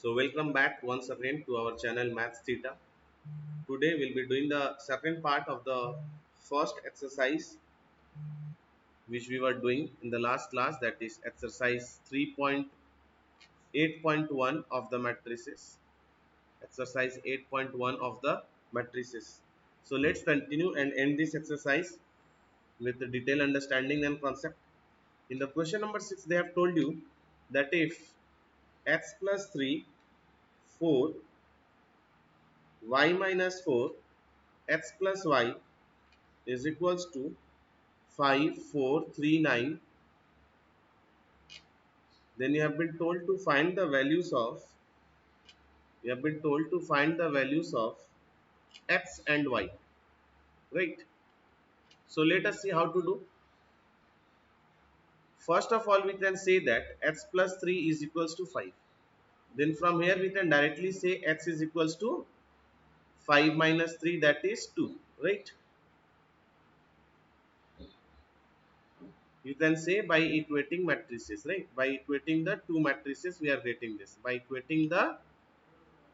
So welcome back once again to our channel Maths Theta. Today we'll be doing the second part of the first exercise which we were doing in the last class, that is exercise 3.8.1 of the matrices. Exercise 8.1 of the matrices. So let's continue and end this exercise with the detailed understanding and concept. In the question number 6 they have told you that if x plus 3, 4, y minus 4, x plus y is equals to 5, 4, 3, 9. Then you have been told to find the values of x and y, right? So let us see how to do. First of all, we can say that x plus 3 is equals to 5. Then from here we can directly say x is equals to 5 minus 3, that is 2, right? You can say by equating matrices, right? By equating the two matrices we are getting this. By equating the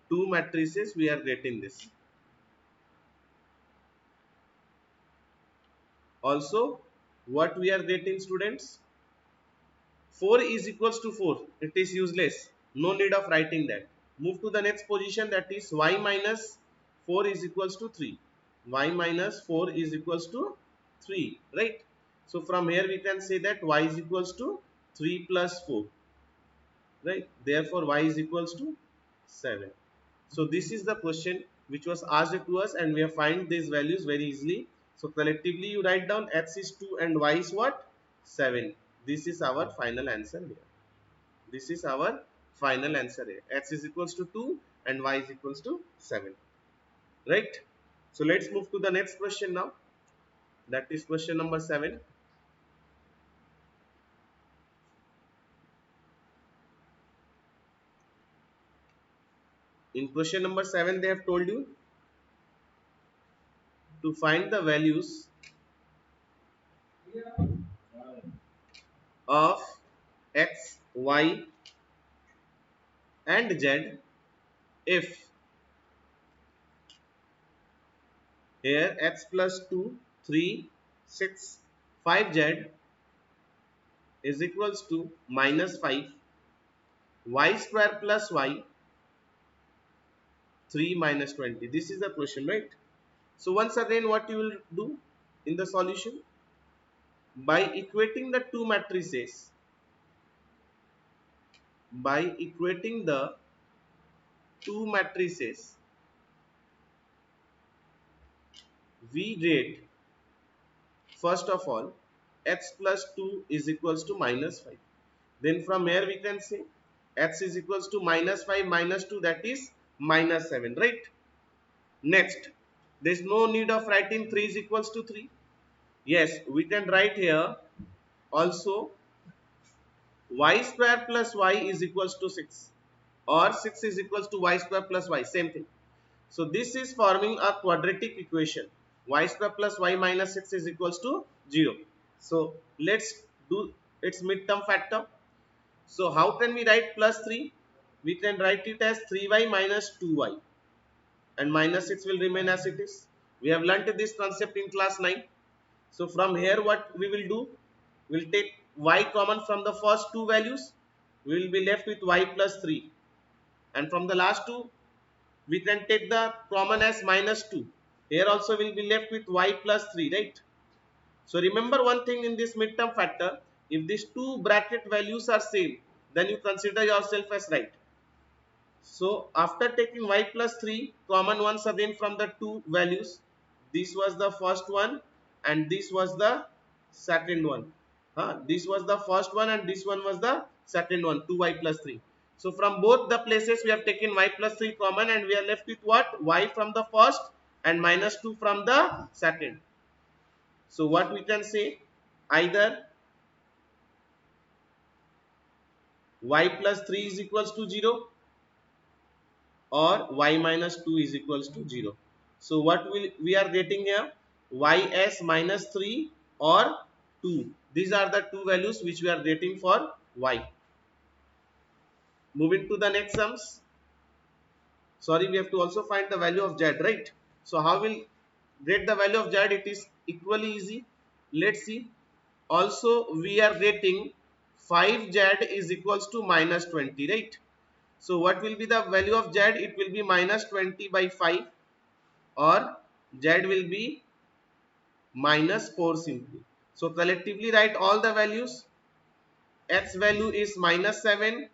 two matrices we are getting this. Also, what we are getting, students? 4 is equals to 4. It is useless. No need of writing that. Move to the next position, that is y minus 4 is equals to 3. Y minus 4 is equals to 3. Right? So from here we can say that y is equals to 3 plus 4. Right? Therefore y is equals to 7. So this is the question which was asked to us, and we have find these values very easily. So collectively you write down x is 2 and y is what? 7. This is our final answer here. This is our final answer here. X is equals to 2 and y is equals to 7. Right? So let's move to the next question now. That is question number 7. In question number 7 they have told you to find the values of x, y and z if here x plus 2, 3, 6, 5z is equals to minus 5, y square plus y 3 minus 20. This is the question, right? So once again what you will do in the solution? By equating the two matrices, by equating the two matrices, we get first of all x plus 2 is equals to minus 5. Then from here we can say x is equals to minus 5 minus 2, that is minus 7, right? Next, there is no need of writing 3 is equals to 3. Yes, we can write here also y square plus y is equals to 6, or 6 is equals to y square plus y, same thing. So this is forming a quadratic equation. Y square plus y minus 6 is equals to 0. So let's do its midterm factor. So how can we write plus 3? We can write it as 3y minus 2y, and minus 6 will remain as it is. We have learnt this concept in class 9. So from here what we will do? We will take y common from the first two values. We will be left with y plus 3. And from the last two, we can take the common as minus 2. Here also we will be left with y plus 3, right? So remember one thing in this midterm factor, if these two bracket values are same, then you consider yourself as right. So after taking y plus 3 common once again from the two values, this was the first one and this was the second one. This was the first one and this one was the second one, 2y plus 3. So from both the places we have taken y plus 3 common, and we are left with what? Y from the first and minus 2 from the second. So what we can say? Either y plus 3 is equals to 0 or y minus 2 is equals to 0. So what we are getting here? Ys minus 3 or 2. These are the two values which we are getting for y. Moving to the next sums. Sorry, we have to also find the value of z, right? So how will get the value of z? It is equally easy. Let's see. Also we are getting 5z is equals to minus 20, right? So what will be the value of z? It will be minus 20 by 5, or z will be minus 4 simply. So collectively write all the values. X value is minus 7,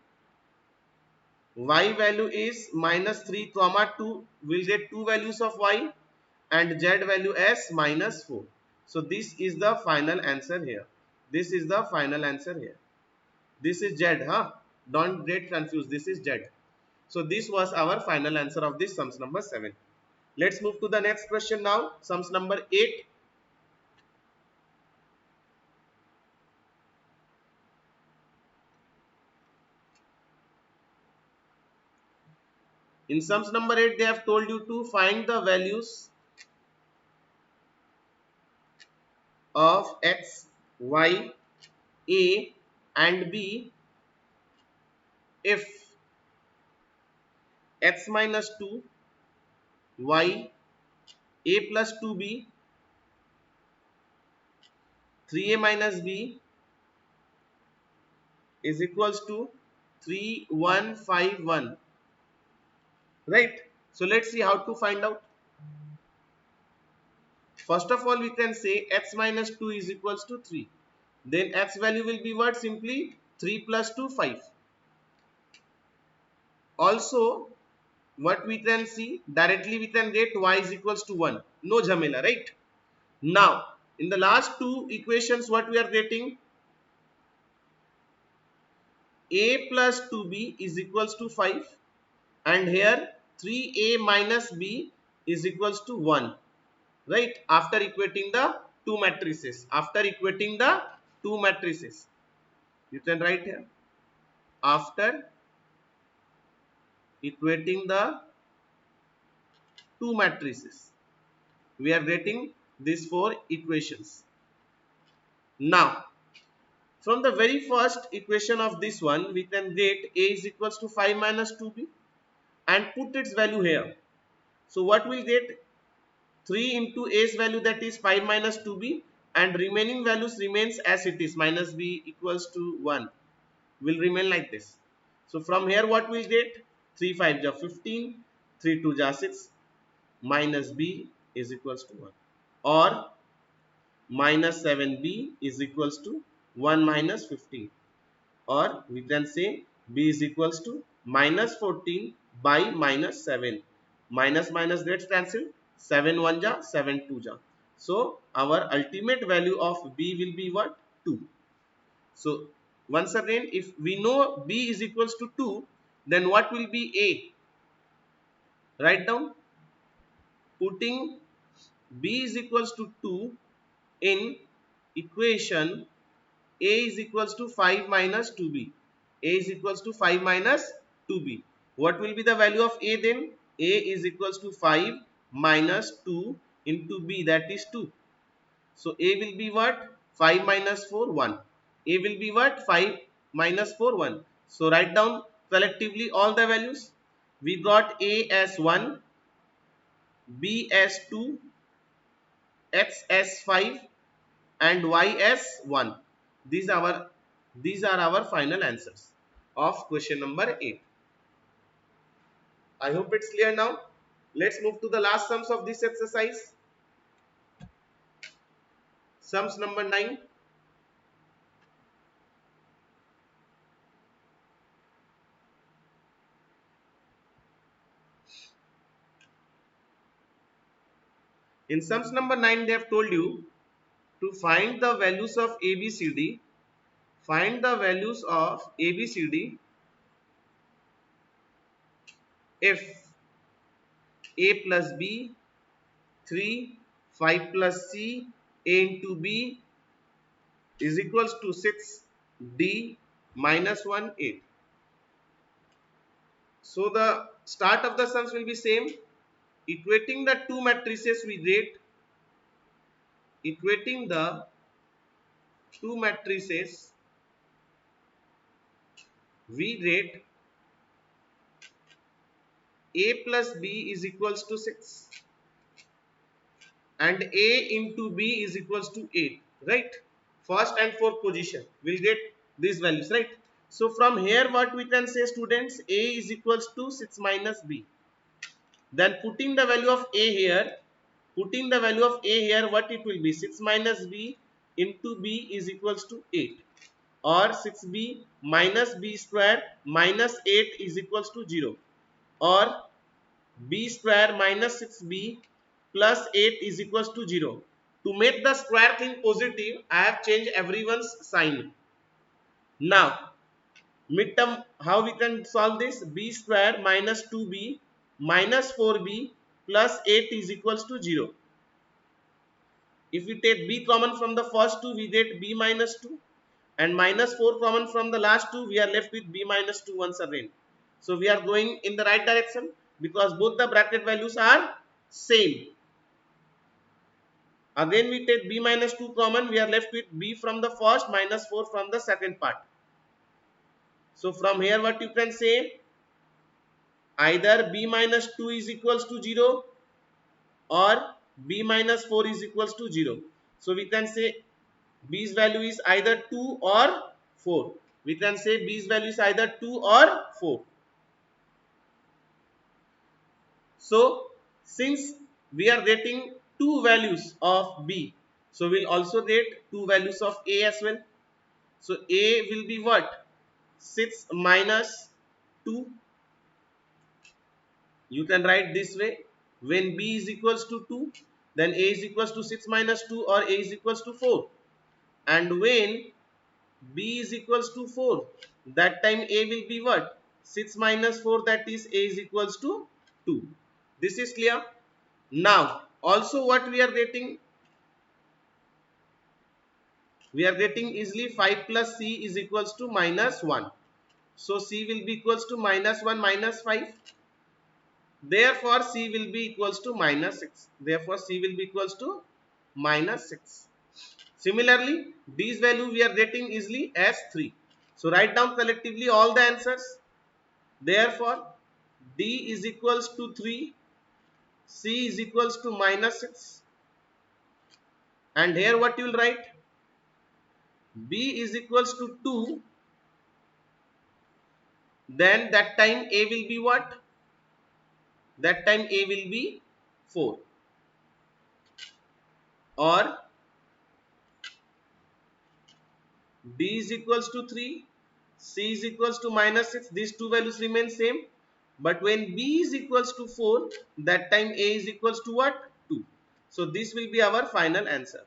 y value is minus 3 comma 2. We'll get two values of y, and z value as minus 4. So this is the final answer here. This is the final answer here. This is z, huh? Don't get confused. This is z. So this was our final answer of this sums number 7. Let's move to the next question now. Sums number 8. In sums number 8, they have told you to find the values of x, y, a and b if x minus 2, y, a plus 2b, 3a minus b is equals to 3151. Right? So let's see how to find out. First of all, we can say x minus 2 is equals to 3. Then x value will be what? Simply 3 plus 2, 5. Also, what we can see directly, we can get y is equals to 1. No jhamela, right? Now, in the last two equations, what we are getting? A plus 2b is equals to 5, and here 3a minus b is equals to 1. Right? After equating the two matrices. After equating the two matrices. You can write here. After equating the two matrices, we are getting these four equations. Now, from the very first equation of this one, we can get a is equals to 5 minus 2b and put its value here. So what will get? 3 into a's value, that is 5 minus 2b, and remaining values remains as it is, minus b equals to 1, will remain like this. So from here what will get? 3 5 ja 15, 3 2 ja 6, minus b is equals to 1, or minus 7b is equals to 1 minus 15, or we can say b is equals to minus 14 by minus 7. Minus minus gets cancelled. 7 1 ja 7 2 ja. So our ultimate value of b will be what? 2. So once again, if we know b is equals to 2, then what will be a? Write down. Putting b is equals to 2 in equation, a is equals to 5 minus 2b. A is equals to 5 minus 2b. What will be the value of a then? A is equals to 5 minus 2 into b, that is 2. So a will be what? 5 minus 4, 1. A will be what? 5 minus 4, 1. So write down collectively all the values. We got a as 1, b as 2, x as 5, and y as 1. These are our final answers of question number 8. I hope it's clear now. Let's move to the last sums of this exercise. Sums number 9. In sums number 9, they have told you to find the values of ABCD. Find the values of ABCD if A plus B, 3, 5 plus C, A into B is equals to 6, D minus 1, 8. So the start of the sums will be same. Equating the two matrices, we get equating the two matrices, we get a plus b is equals to 6 and a into b is equals to 8, right? First and fourth position will get these values, right? So from here what we can say, students, a is equals to 6 minus b. Then putting the value of a here, what it will be? 6 minus b into b is equals to 8, or 6b minus b square minus 8 is equals to 0, or b square minus 6b plus 8 is equals to 0. To make the square thing positive, I have changed everyone's sign. Now, midterm, how we can solve this? B square minus 2b minus 4b plus 8 is equals to 0. If we take b common from the first two, we get b minus 2, and minus 4 common from the last two, we are left with b minus 2 once again. So we are going in the right direction because both the bracket values are same. Again we take b minus 2 common, we are left with b from the first minus 4 from the second part. So from here what you can say, either b minus 2 is equals to 0 or b minus 4 is equals to 0. So we can say b's value is either 2 or 4. We can say b's value is either 2 or 4. So since we are getting two values of b, so we'll also get two values of a as well. So a will be what? 6 minus 2. You can write this way. When b is equals to 2, then a is equals to 6 minus 2, or a is equals to 4. And when b is equals to 4, that time a will be what? 6 minus 4, that is a is equals to 2. This is clear. Now also what we are getting? We are getting easily 5 plus c is equals to minus 1. So c will be equals to minus 1 minus 5. Therefore c will be equals to minus 6. Therefore c will be equals to minus 6. Similarly, d's value we are getting easily as 3. So write down collectively all the answers. Therefore d is equals to 3, c is equals to minus 6, and here what you will write? b is equals to 2, then that time a will be what? That time a will be 4, or d is equals to 3, c is equals to minus 6. These two values remain same, but when b is equals to 4, that time a is equals to what? 2. So this will be our final answer.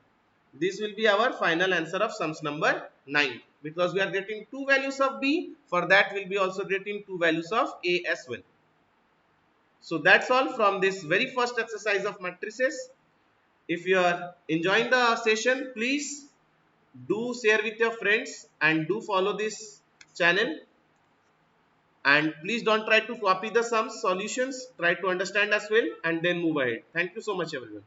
This will be our final answer of sums number 9, because we are getting two values of b. For that we will be also getting two values of a as well. So that's all from this very first exercise of matrices. If you are enjoying the session, please do share with your friends and do follow this channel, and please don't try to copy the sums solutions, try to understand as well and then move ahead. Thank you so much everyone.